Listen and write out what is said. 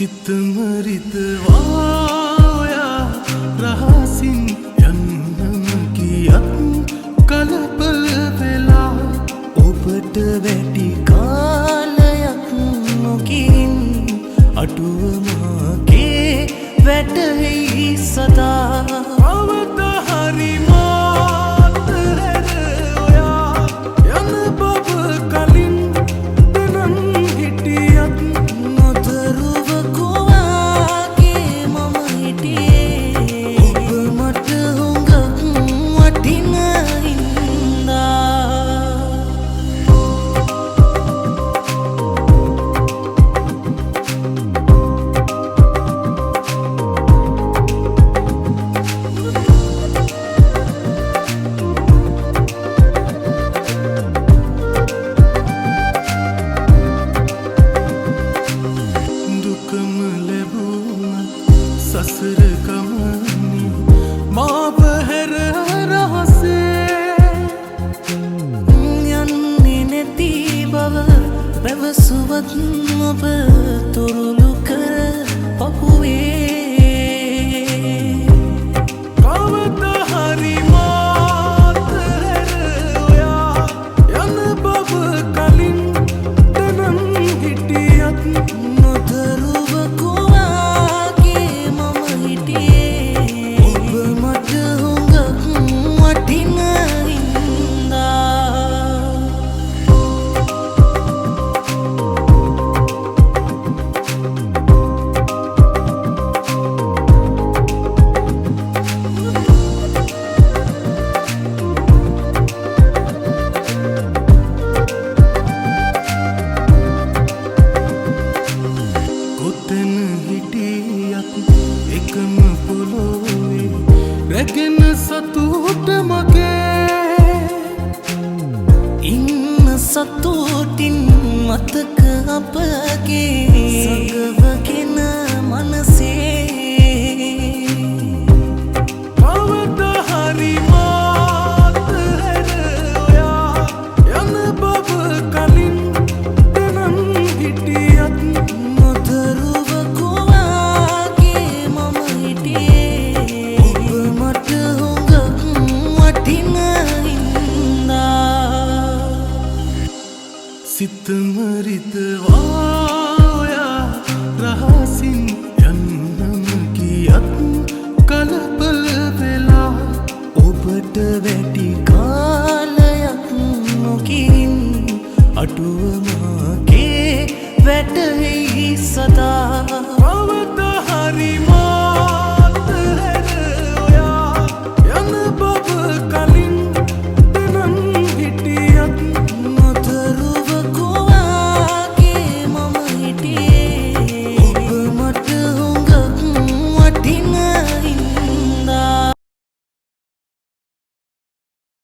සිතමරිතවායා රහසින් යන්නම ගියත් කලබල වෙලා ඔබට වැඩි කාලයක් නොගින් අඩුවමාගේ වැටෙයි සදා අවත හරි මාත හැර ඔයා යන බව කලින් දැනන් හිටියත් නොදරුව කුවාගේ මම හිටියේ ඔබ මට හුඟක් වටින හින්දා දුකම ලැබුණත් සසර ගමනේ මාව හැර රහසේ යන්නේ නැති බව පැවසුවත් ඔබ තුරුළු කර පපුවේ කවද හරි මාත හැර ඔයා යන බව කලින් දැනන් හිටියත් නොදරුව කුවාගේ මම හිටියේ ඔබ මට හුඟක් වටින හින්දා කොතන හිටියත් එකම පොළොවේ රැගෙන සතුට මගේ ඉන්න සතුටින් මතක අපගේ සඟවගෙන මනසේ කවද හරි මාත හැර ඔයා යන බව කලින් දැනන් හිටියත් නොදරුව කුවාගේ මම හිටියේ ඔබ මට හුඟක් වටින හින්දා සිතමරිතවායා